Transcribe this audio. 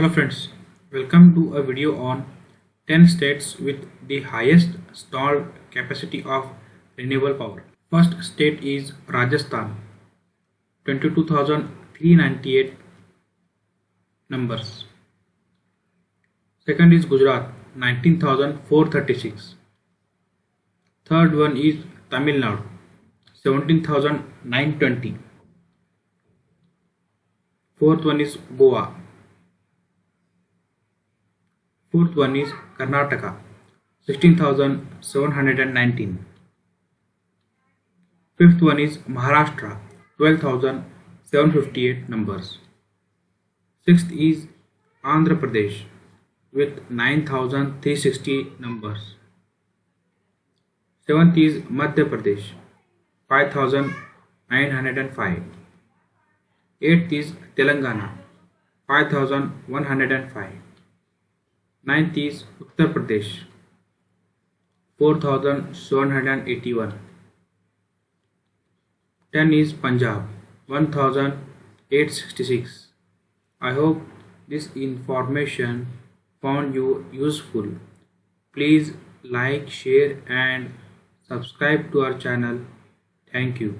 Hello friends, welcome to a video on 10 states with the highest installed capacity of renewable power. First state is Rajasthan, 22,398 numbers. Second is Gujarat, 19,436. Third one is Tamil Nadu, 17,920. Fourth one is Goa. Fourth one is Karnataka, 16,719. Fifth one is Maharashtra, 12,758 numbers. Sixth is Andhra Pradesh with 9,360 numbers. Seventh is Madhya Pradesh, 5,905. Eighth is Telangana, 5,105. Ninth is Uttar Pradesh, 4,781. 10 is Punjab, 1,866. I hope this information found you useful. Please like, share and subscribe to our channel. Thank you.